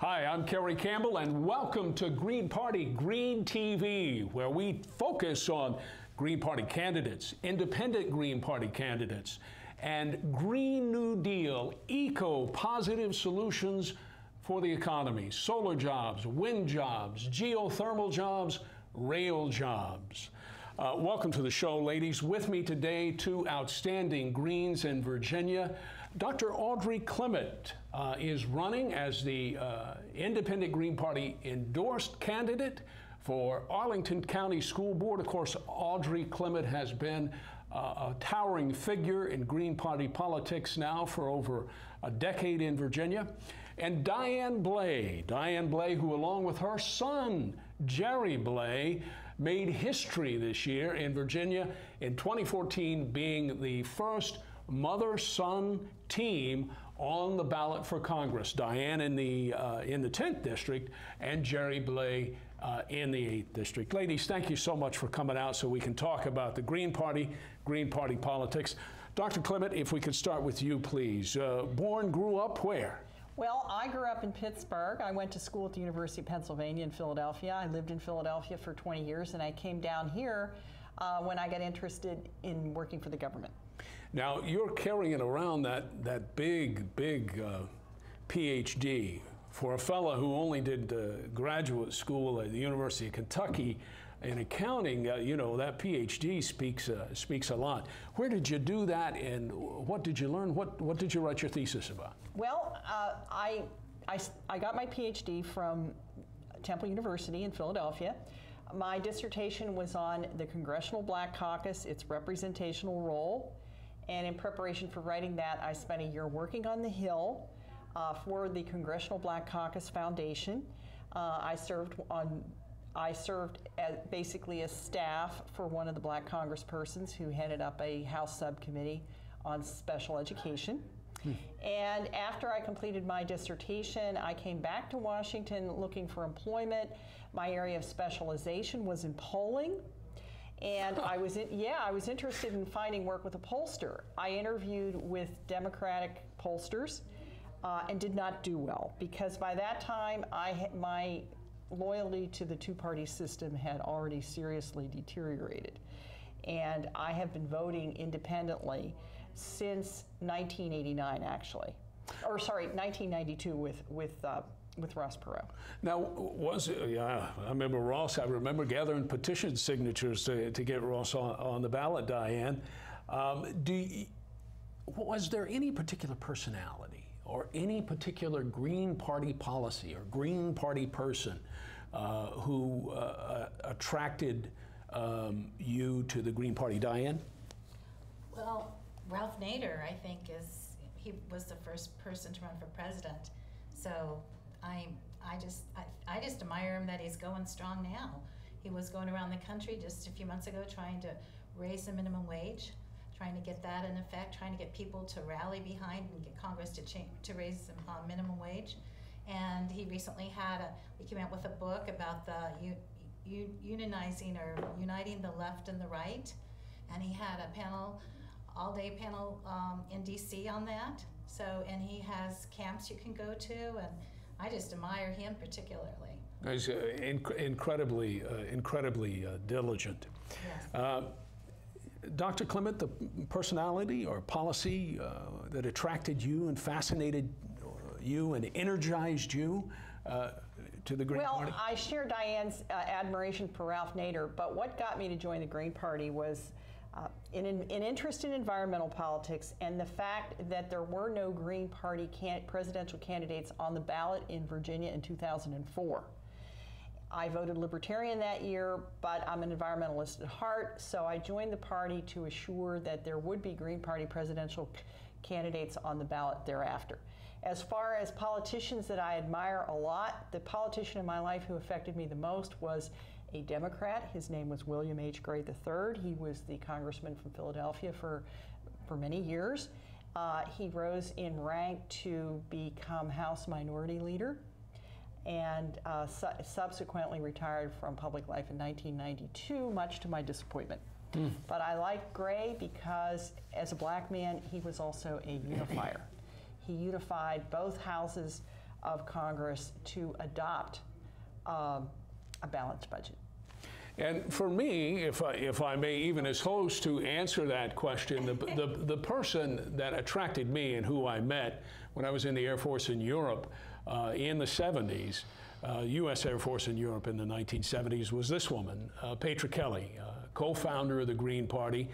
Hi, I'm Kerry Campbell, and welcome to Green Party Green TV, where we focus on Green Party candidates, independent Green Party candidates, and Green New Deal, eco-positive solutions for the economy, solar jobs, wind jobs, geothermal jobs, rail jobs. Welcome to the show, ladies. With me today, two outstanding Greens in Virginia. Dr. Audrey Clement is running as the independent Green Party endorsed candidate for Arlington County School Board. Of course, Audrey Clement has been a towering figure in Green Party politics now for over a decade in Virginia. And Diane Blais, who along with her son, Jerry Blais, made history this year in Virginia in 2014, being the first mother-son team on the ballot for Congress. Diane in the 10th district and Jerry Blais in the 8th district. Ladies, thank you so much for coming out so we can talk about the Green Party politics. Dr. Clement, if we could start with you, please. Born, grew up where? Well, I grew up in Pittsburgh. I went to school at the University of Pennsylvania in Philadelphia. I lived in Philadelphia for 20 years, and I came down here when I got interested in working for the government. Now, you're carrying around that big PhD. For a fellow who only did graduate school at the University of Kentucky in accounting, you know, that PhD speaks a lot. Where did you do that, and what did you learn? What did you write your thesis about? Well, I got my PhD from Temple University in Philadelphia. My dissertation was on the Congressional Black Caucus, its representational role, and in preparation for writing that, I spent a year working on the Hill for the Congressional Black Caucus Foundation. I served as basically as staff for one of the black congresspersons who headed up a House subcommittee on special education. And after I completed my dissertation, I came back to Washington looking for employment. My area of specialization was in polling. And I was interested in finding work with a pollster. I interviewed with Democratic pollsters and did not do well, because by that time my loyalty to the two-party system had already seriously deteriorated. And I have been voting independently since 1989, actually. Or sorry, 1992 with Ross Perot. Now, I remember Ross. I remember gathering petition signatures to get Ross on the ballot, Diane. Was there any particular personality or any particular Green Party policy or Green Party person who attracted you to the Green Party? Diane? Well, Ralph Nader, I think, he was the first person to run for president. So I just admire him that he's going strong now. He was going around the country just a few months ago trying to raise the minimum wage, trying to get that in effect, trying to get people to rally behind and get Congress to raise the minimum wage. And he recently he came out with a book about the unionizing or uniting the left and the right. And he had a panel, all-day panel in DC on that. So, and he has camps you can go to, and I just admire him particularly. He's incredibly diligent. Yes. Dr. Clement, the personality or policy that attracted you and fascinated you and energized you to the Green Party? Well, I share Diane's admiration for Ralph Nader, but what got me to join the Green Party was an interest in environmental politics and the fact that there were no Green Party presidential candidates on the ballot in Virginia in 2004. I voted Libertarian that year, but I'm an environmentalist at heart, so I joined the party to assure that there would be Green Party presidential candidates on the ballot thereafter. As far as politicians that I admire a lot, the politician in my life who affected me the most was a Democrat. His name was William H. Gray III. He was the congressman from Philadelphia for many years. He rose in rank to become House Minority Leader, and subsequently retired from public life in 1992, much to my disappointment. But I like Gray because, as a black man, he was also a unifier. He unified both houses of Congress to adopt a balanced budget. And for me, if I may, even as host, to answer that question, the person that attracted me and who I met when I was in the Air Force in Europe in the 70s, U.S. Air Force in Europe in the 1970s, was this woman, Petra Kelly, co-founder of the Green Party,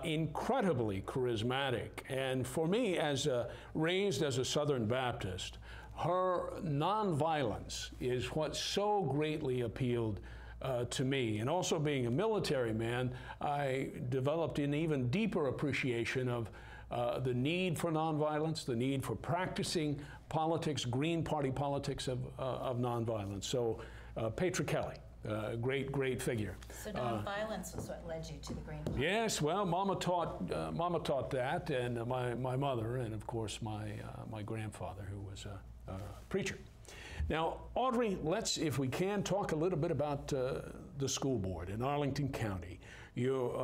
incredibly charismatic. And for me, raised as a Southern Baptist, her nonviolence is what so greatly appealed to me. And also being a military man, I developed an even deeper appreciation of the need for nonviolence, the need for practicing politics, Green Party politics of nonviolence. So Petra Kelly, great figure. So nonviolence was what led you to the Green Party? Yes, well, Mama taught that, and my mother, and of course my grandfather, who was a preacher. Now, Audrey, let's, if we can, talk a little bit about the school board in Arlington County. You,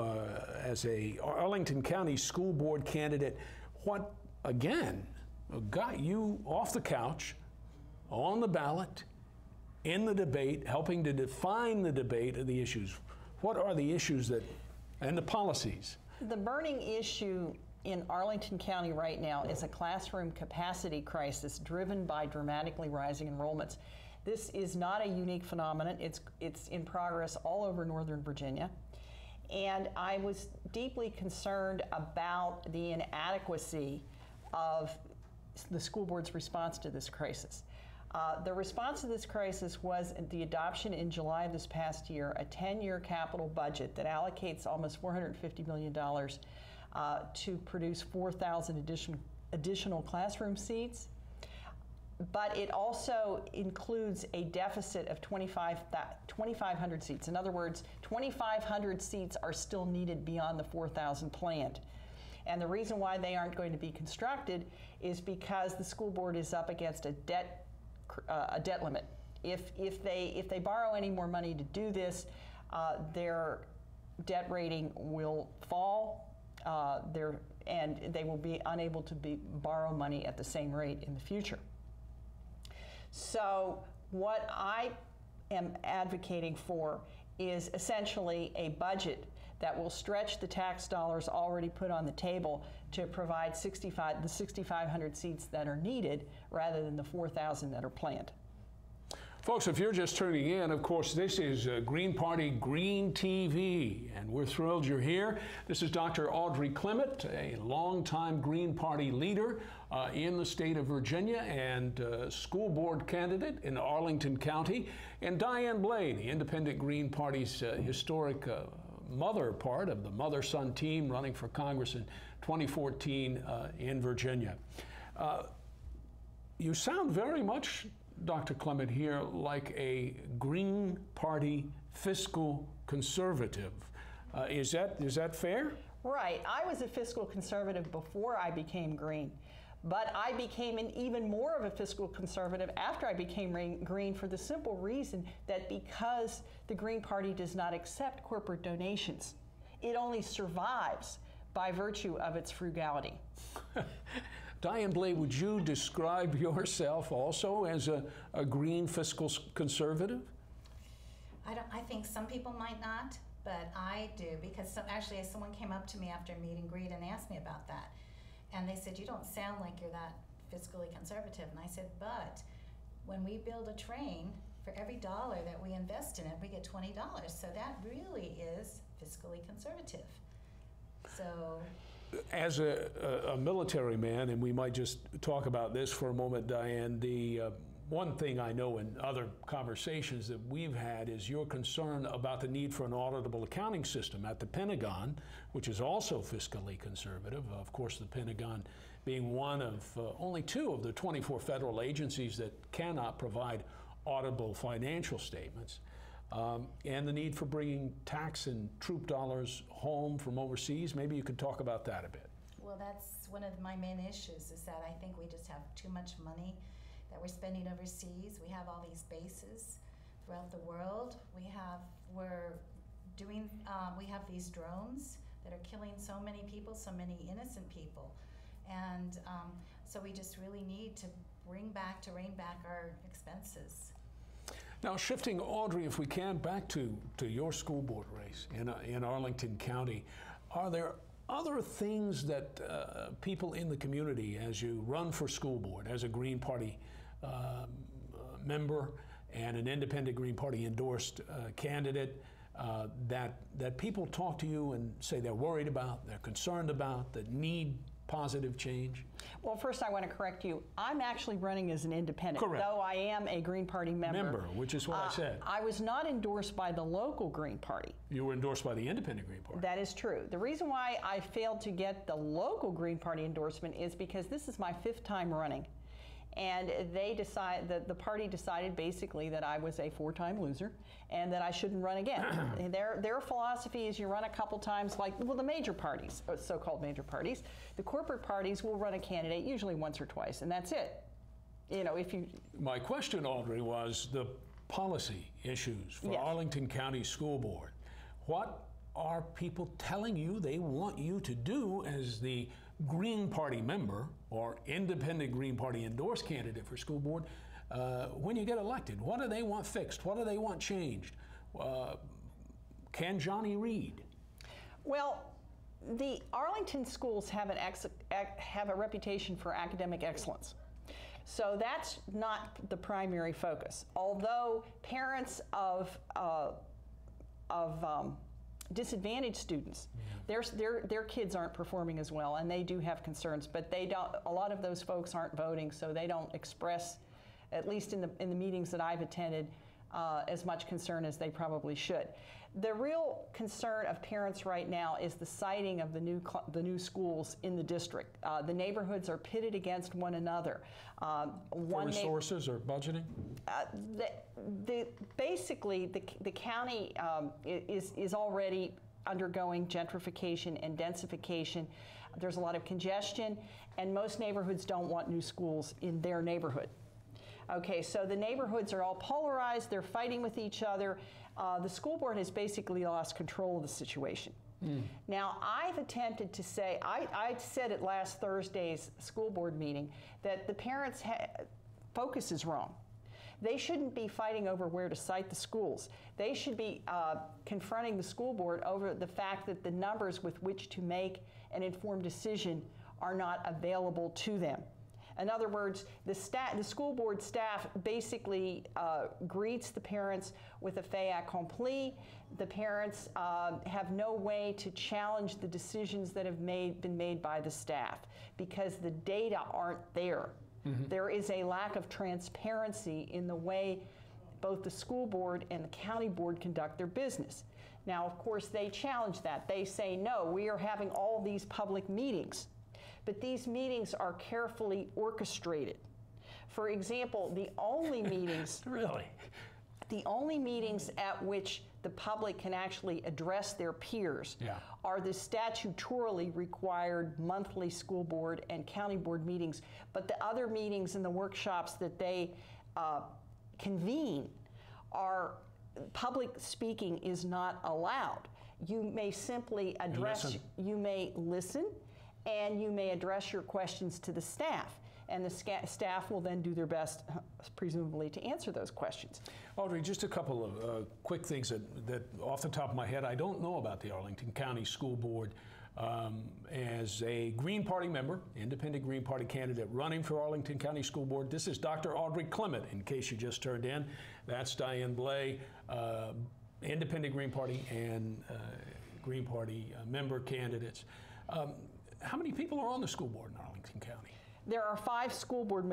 as a Arlington County School Board candidate, what, again, got you off the couch, on the ballot, in the debate, helping to define the debate of the issues? What are the issues and the policies? The burning issue in Arlington County right now is a classroom capacity crisis driven by dramatically rising enrollments. This is not a unique phenomenon. It's in progress all over Northern Virginia. And I was deeply concerned about the inadequacy of the school board's response to this crisis. The response to this crisis was the adoption in July of this past year, a 10-year capital budget that allocates almost $450 million to produce 4,000 additional classroom seats. But it also includes a deficit of 2,500 seats. In other words, 2,500 seats are still needed beyond the 4,000 planned. And the reason why they aren't going to be constructed is because the school board is up against a debt limit. If they borrow any more money to do this, their debt rating will fall, and they will be unable to borrow money at the same rate in the future. So what I am advocating for is essentially a budget that will stretch the tax dollars already put on the table to provide the 6,500 seats that are needed rather than the 4,000 that are planned. Folks, if you're just tuning in, of course, this is Green Party Green TV, and we're thrilled you're here. This is Dr. Audrey Clement, a longtime Green Party leader in the state of Virginia and school board candidate in Arlington County, and Diane Blade, the independent Green Party's historic mother part of the mother-son team running for Congress in 2014 in Virginia. You sound very much, Dr. Clement, here like a Green Party fiscal conservative. Is that fair? Right. I was a fiscal conservative before I became Green, but I became an even more of a fiscal conservative after I became Green for the simple reason that because the Green Party does not accept corporate donations, it only survives by virtue of its frugality. Diane Blade, would you describe yourself also as a green fiscal conservative? I think some people might not, but I do, because actually someone came up to me after a meet and greet and asked me about that. And they said, you don't sound like you're that fiscally conservative. And I said, but when we build a train, for every dollar that we invest in it, we get $20. So that really is fiscally conservative. So, as a military man, and we might just talk about this for a moment, Diane, the one thing I know in other conversations that we've had is your concern about the need for an auditable accounting system at the Pentagon, which is also fiscally conservative. Of course, the Pentagon being one of only 2 of the 24 federal agencies that cannot provide auditable financial statements. And the need for bringing tax and troop dollars home from overseas. Maybe you could talk about that a bit. Well, that's one of my main issues, is that I think we just have too much money that we're spending overseas. We have all these bases throughout the world. We have these drones that are killing so many people, so many innocent people. And so we just really need to rein back our expenses. Now, shifting, Audrey, if we can, back to your school board race in Arlington County, are there other things that people in the community, as you run for school board, as a Green Party member and an independent Green Party endorsed candidate, that people talk to you and say they're worried about, they're concerned about, that need positive change? Well, first I want to correct you. I'm actually running as an independent, Correct. though I am a Green Party member. Which is what I said. I was not endorsed by the local Green Party. You were endorsed by the independent Green Party. That is true. The reason why I failed to get the local Green Party endorsement is because this is my 5th time running. And the party decided basically that I was a 4-time loser and that I shouldn't run again. Their philosophy is you run a couple times, like, well, the major parties, so-called major parties. The corporate parties will run a candidate usually once or twice, and that's it. You know, if you... My question, Audrey, was the policy issues for Yes. Arlington County School Board. What are people telling you they want you to do as the Green Party member or independent Green Party endorsed candidate for school board when you get elected? What do they want fixed? What do they want changed? Can Johnny read? Well, the Arlington schools have a reputation for academic excellence. So that's not the primary focus. Although parents of disadvantaged students, their kids aren't performing as well, and they do have concerns, but they don't. A lot of those folks aren't voting, so they don't express, at least in the meetings that I've attended, as much concern as they probably should. The real concern of parents right now is the siting of the new schools in the district. The neighborhoods are pitted against one another. For resources or budgeting? Basically, the county is already undergoing gentrification and densification. There's a lot of congestion, and most neighborhoods don't want new schools in their neighborhood. Okay, so the neighborhoods are all polarized, they're fighting with each other. The school board has basically lost control of the situation. Now, I've attempted to say, I said at last Thursday's school board meeting that the parents' focus is wrong. They shouldn't be fighting over where to site the schools. They should be confronting the school board over the fact that the numbers with which to make an informed decision are not available to them. In other words, the school board staff basically greets the parents with a fait accompli. The parents have no way to challenge the decisions that have been made by the staff because the data aren't there. There is a lack of transparency in the way both the school board and the county board conduct their business. Now, of course, they challenge that. They say, no, we are having all these public meetings. But these meetings are carefully orchestrated. For example, the only meetings the only meetings at which the public can actually address their peers are the statutorily required monthly school board and county board meetings. But the other meetings and the workshops that they convene are public speaking is not allowed. You may simply address, you may listen, and you may address your questions to the staff. And the staff will then do their best, presumably, to answer those questions. Audrey, just a couple of quick things that off the top of my head, I don't know about the Arlington County School Board. As a Green Party member, independent Green Party candidate running for Arlington County School Board, this is Dr. Audrey Clement, in case you just turned in. That's Diane Blay, independent Green Party and Green Party member candidates. How many people are on the school board in Arlington County? There are 5 school board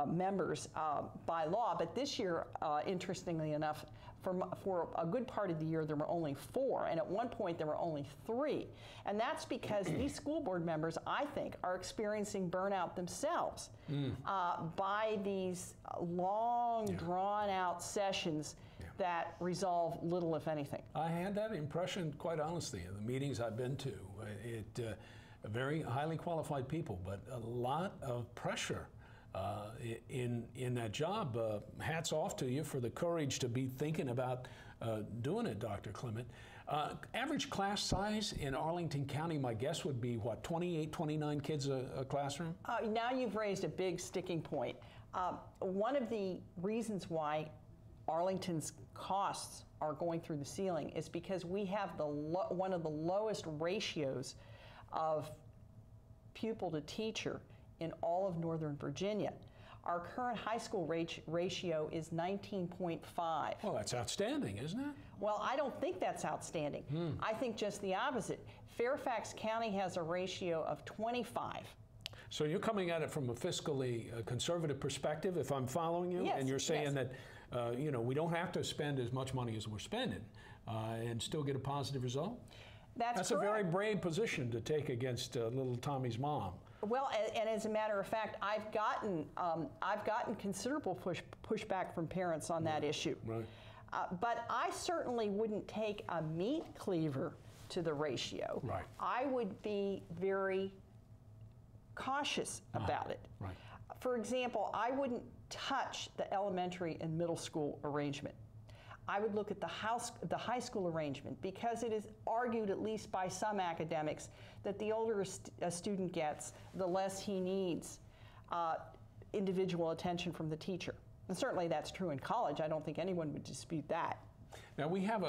members by law, but this year, interestingly enough, for a good part of the year, there were only 4, and at one point there were only 3. And that's because these school board members, I think, are experiencing burnout themselves by these long, drawn-out sessions that resolve little, if anything. I had that impression, quite honestly, in the meetings I've been to. Very highly qualified people, but a lot of pressure in that job. Hats off to you for the courage to be thinking about doing it, Dr. Clement. Average class size in Arlington County, my guess would be, what, 28, 29 kids a classroom? Now you've raised a big sticking point. One of the reasons why Arlington's costs are going through the ceiling is because we have one of the lowest ratios of pupil to teacher in all of Northern Virginia. Our current high school ratio is 19.5. Well, that's outstanding, isn't it? Well, I don't think that's outstanding. I think just the opposite. Fairfax County has a ratio of 25. So you're coming at it from a fiscally conservative perspective, if I'm following you, Yes, and you're saying yes. that you know, we don't have to spend as much money as we're spending and still get a positive result? That's correct. a very brave position to take against little Tommy's mom. Well, and as a matter of fact, I've gotten considerable pushback from parents on that issue. Right. But I certainly wouldn't take a meat cleaver to the ratio. Right. I would be very cautious about it. Right. For example, I wouldn't touch the elementary and middle school arrangement. I would look at the high school arrangement, because it is argued, at least by some academics, that the older a student gets, the less he needs individual attention from the teacher. And certainly that's true in college. I don't think anyone would dispute that. Now we have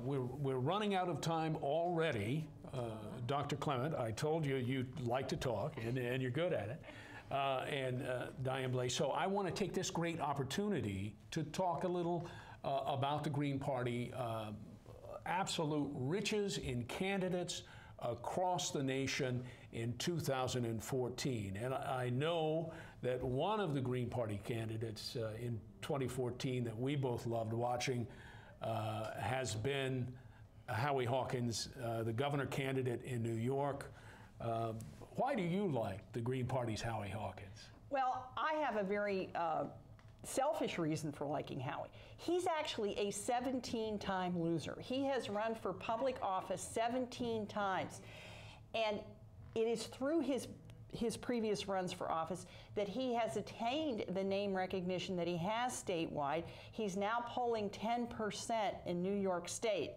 we're running out of time already. Dr. Clement, I told you you'd like to talk, and you're good at it. And Diane Blais. So I want to take this great opportunity to talk a little about the Green Party, absolute riches in candidates across the nation in 2014. And I know that one of the Green Party candidates in 2014 that we both loved watching has been Howie Hawkins, the governor candidate in New York. Why do you like the Green Party's Howie Hawkins? Well, I have a very selfish reason for liking Howie. He's actually a 17-time loser. He has run for public office 17 times. And it is through his previous runs for office that he has attained the name recognition that he has statewide. He's now polling 10% in New York State,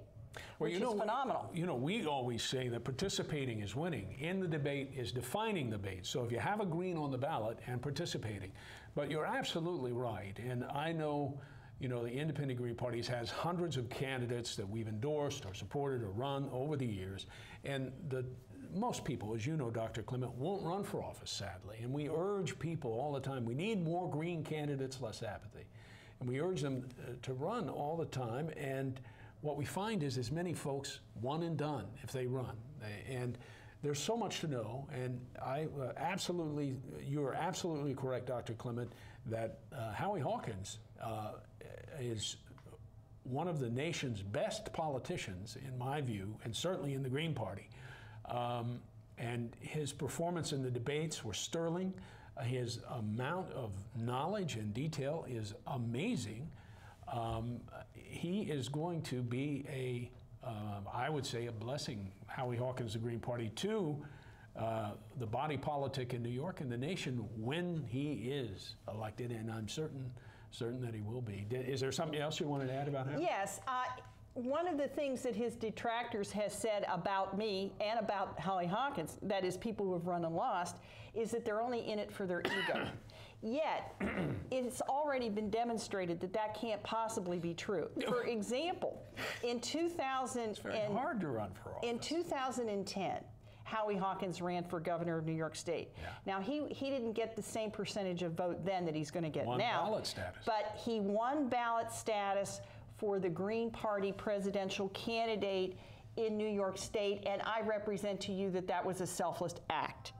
which is phenomenal. You know, we always say that participating is winning. In the debate is defining the debate. So if you have a green on the ballot and participating, but you're absolutely right. And I know, you know, the Independent Green Party has hundreds of candidates that we've endorsed or supported or run over the years. And most people, as you know, Dr. Clement, won't run for office, sadly. And we urge people all the time, we need more green candidates, less apathy. And we urge them to run all the time. And what we find is many folks one and done if they run. And there's so much to know. And you're absolutely correct, Dr. Clement, that Howie Hawkins is one of the nation's best politicians, in my view, and certainly in the Green Party. And his performance in the debates were sterling. His amount of knowledge and detail is amazing. He is going to be I would say, a blessing, Howie Hawkins, the Green Party, to the body politic in New York and the nation when he is elected, and I'm certain that he will be. Is there something else you wanted to add about him? Yes. One of the things that his detractors has said about me and about Howie Hawkins, that is people who have run and lost, is that they're only in it for their ego. Yet, it's already been demonstrated that that can't possibly be true. For example, in 2000, it's very hard to run for office. In 2010, Howie Hawkins ran for governor of New York State. Yeah. Now, he didn't get the same percentage of vote then that he's going to get now. Won ballot status. But he won ballot status for the Green Party presidential candidate in New York State, and I represent to you that that was a selfless act.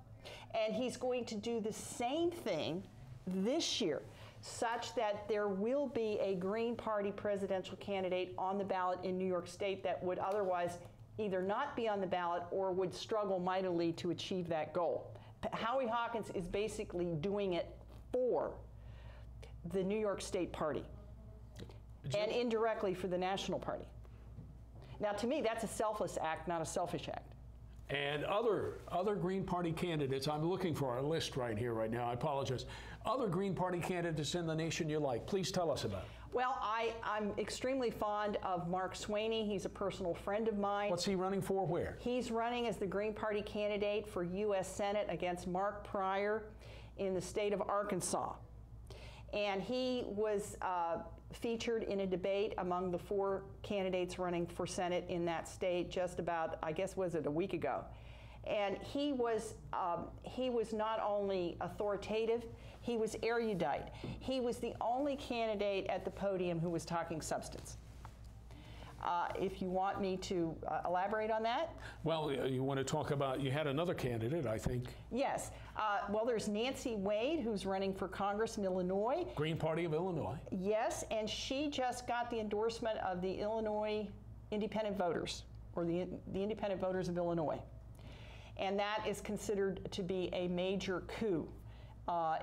And he's going to do the same thing this year, such that there will be a Green Party presidential candidate on the ballot in New York State that would otherwise either not be on the ballot or would struggle mightily to achieve that goal. Howie Hawkins is basically doing it for the New York State Party and indirectly for the National Party. Now, to me, that's a selfless act, not a selfish act. And other Green Party candidates, I'm looking for our list right here, right now, I apologize. Other Green Party candidates in the nation you like, please tell us about it. Well, I'm extremely fond of Mark Swaney. He's a personal friend of mine. What's he running for? Where? He's running as the Green Party candidate for U.S. Senate against Mark Pryor in the state of Arkansas. And he was featured in a debate among the 4 candidates running for Senate in that state just about, I guess, was it a week ago? And he was not only authoritative, he was erudite. He was the only candidate at the podium who was talking substance. If you want me to elaborate on that? Well, you want to talk about, you had another candidate, I think. Yes. Well, there's Nancy Wade, who's running for Congress in Illinois. Green Party of Illinois. Yes, and she just got the endorsement of the Illinois independent voters, or the independent voters of Illinois. And that is considered to be a major coup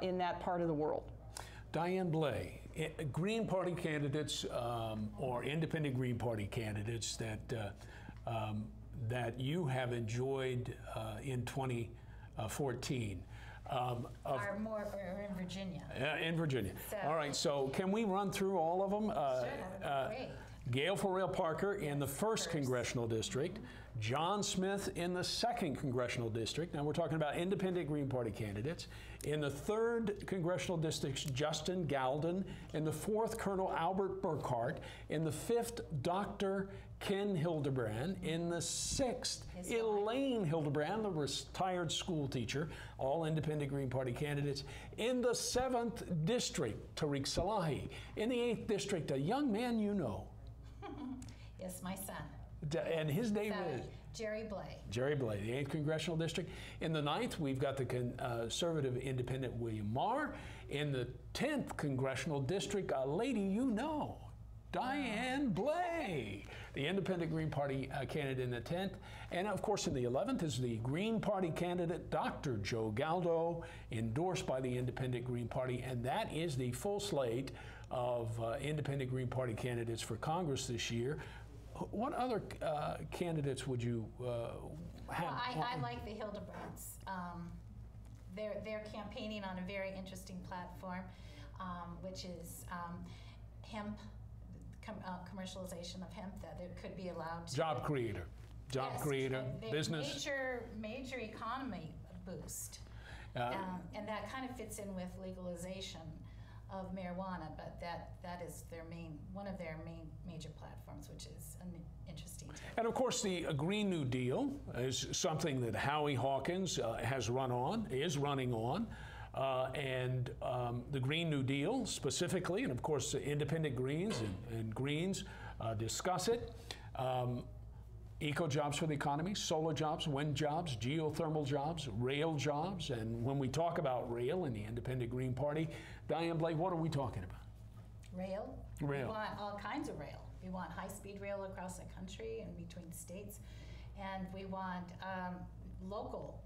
in that part of the world. Diane Blais, Green Party candidates or independent Green Party candidates that you have enjoyed in 2014. Are in Virginia. In Virginia. So, all right, so can we run through all of them? Sure, that would be great. Gail Farrell Parker in the 1st Congressional District, John Smith in the 2nd Congressional District. Now we're talking about independent Green Party candidates. In the 3rd Congressional District, Justin Galden. In the 4th, Colonel Albert Burkhart. In the 5th, Dr. Ken Hildebrand. In the 6th, Elaine Hildebrand, the retired school teacher, all independent Green Party candidates. In the 7th District, Tariq Salahi. In the 8th District, a young man you know. Yes, my son. And his name is? Jerry Blais. Jerry Blais, the 8th Congressional District. In the 9th, we've got the conservative independent William Marr. In the 10th Congressional District, a lady you know, Diane Blais, the independent Green Party candidate in the 10th. And of course, in the 11th is the Green Party candidate, Dr. Joe Galdo, endorsed by the independent Green Party. And that is the full slate of independent Green Party candidates for Congress this year. What other candidates would you have? Well, I like the Hildebrands. They're campaigning on a very interesting platform, which is hemp, commercialization of hemp, that it could be allowed to. Job creator, business. Major economy boost. And that kind of fits in with legalization of marijuana, but that is one of their major platforms, which is an interesting take. And of course, the Green New Deal is something that Howie Hawkins is running on. And the Green New Deal specifically, and of course, the independent Greens and Greens discuss it. Eco jobs for the economy, solar jobs, wind jobs, geothermal jobs, rail jobs. And when we talk about rail in the independent Green Party, Diane Blais, what are we talking about? Rail? Rail. We want all kinds of rail. We want high-speed rail across the country and between states. And we want local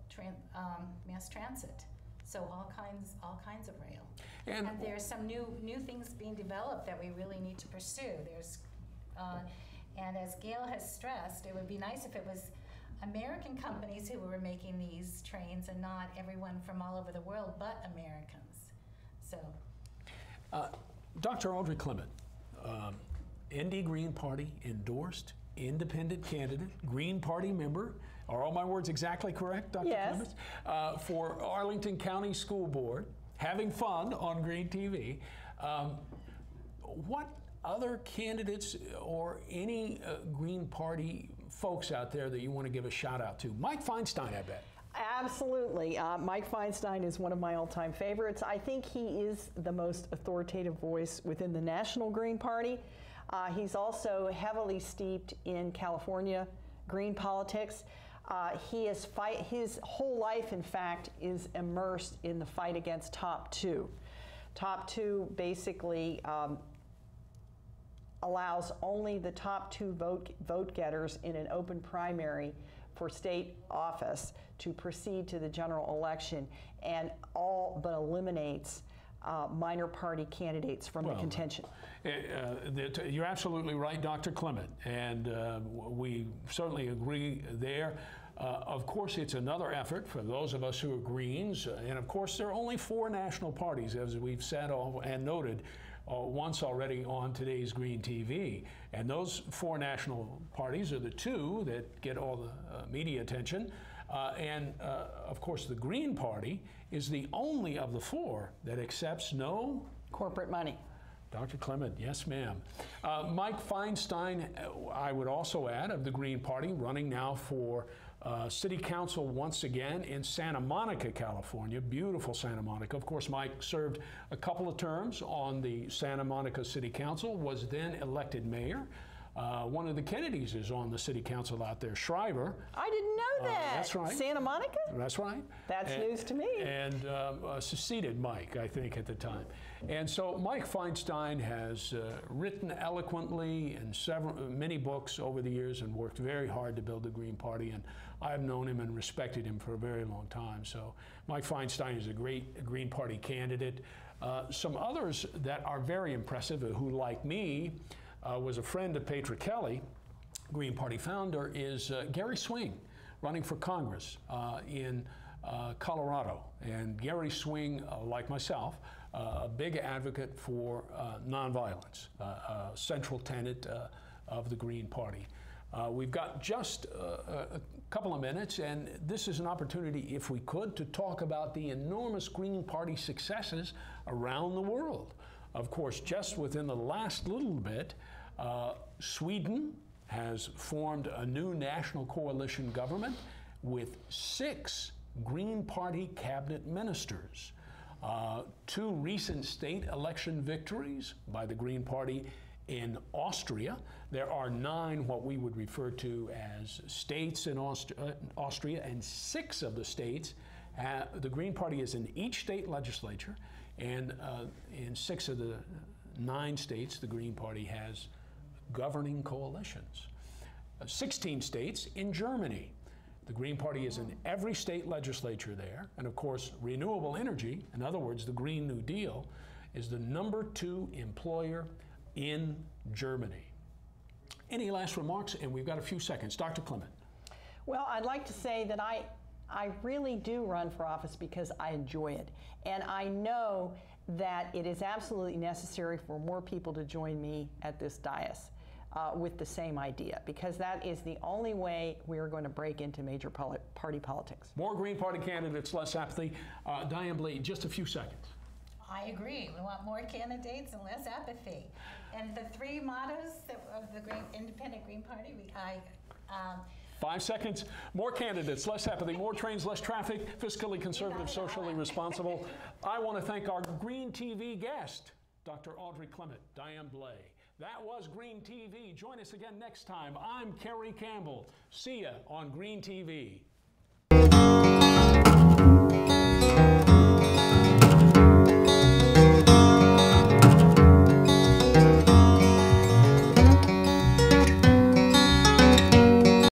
mass transit. So all kinds of rail. And there's some new things being developed that we really need to pursue. And as Gail has stressed, it would be nice if it was American companies who were making these trains and not everyone from all over the world, but Americans. So, Dr. Audrey Clement, ND Green Party endorsed, independent candidate, Green Party member. Are all my words exactly correct, Dr. Yes. Clement? For Arlington County School Board, having fun on Green TV. What other candidates or any Green Party folks out there that you want to give a shout out to? Mike Feinstein, I bet. Absolutely. Mike Feinstein is one of my all-time favorites. I think he is the most authoritative voice within the National Green Party. He's also heavily steeped in California Green politics. His whole life, in fact, is immersed in the fight against Top 2. Top 2 basically allows only the top 2 vote getters in an open primary for state office to proceed to the general election, and all but eliminates minor party candidates from the contention. You're absolutely right, Dr. Clement, and we certainly agree there. Of course, it's another effort for those of us who are Greens, and of course, there are only 4 national parties, as we've said and noted once already on today's Green TV. And those 4 national parties are the 2 that get all the media attention. Of course, the Green Party is the only of the 4 that accepts no Corporate money. Dr. Clement, yes, ma'am. Mike Feinstein, I would also add, of the Green Party, running now for City Council once again in Santa Monica, California. Beautiful Santa Monica. Of course, Mike served a couple of terms on the Santa Monica City Council, was then elected mayor. One of the Kennedys is on the City Council out there, Shriver. I didn't know that. That's right. Santa Monica? That's right. That's news to me. And succeeded Mike, I think, at the time. And so Mike Feinstein has written eloquently in many books over the years and worked very hard to build the Green Party. And I've known him and respected him for a very long time. So Mike Feinstein is a great Green Party candidate. Some others that are very impressive, who, like me, was a friend of Petra Kelly, Green Party founder, is Gary Swing, running for Congress in Colorado. And Gary Swing, like myself, a big advocate for nonviolence, a central tenet of the Green Party. We've got just a couple of minutes, and this is an opportunity, if we could, to talk about the enormous Green Party successes around the world. Of course, just within the last little bit, Sweden has formed a new national coalition government with 6 Green Party cabinet ministers. 2 recent state election victories by the Green Party in Austria. There are 9 what we would refer to as states in Austria, and 6 of the states, the Green Party is in each state legislature, and in 6 of the 9 states, the Green Party has governing coalitions. 16 states in Germany. The Green Party is in every state legislature there. And of course, renewable energy, in other words, the Green New Deal, is the #2 employer in Germany. Any last remarks? And we've got a few seconds. Dr. Clement. Well, I'd like to say that I really do run for office because I enjoy it. And I know that it is absolutely necessary for more people to join me at this dais with the same idea, because that is the only way we are going to break into major party politics. More Green Party candidates, less apathy. Diane Bleed, just a few seconds. I agree. We want more candidates and less apathy. And the 3 mottos of the Independent Green Party, 5 seconds. More candidates, less apathy, more trains, less traffic, fiscally conservative, socially responsible. I want to thank our Green TV guest, Dr. Audrey Clement, Diane Blay. That was Green TV. Join us again next time. I'm Kerry Campbell. See ya on Green TV.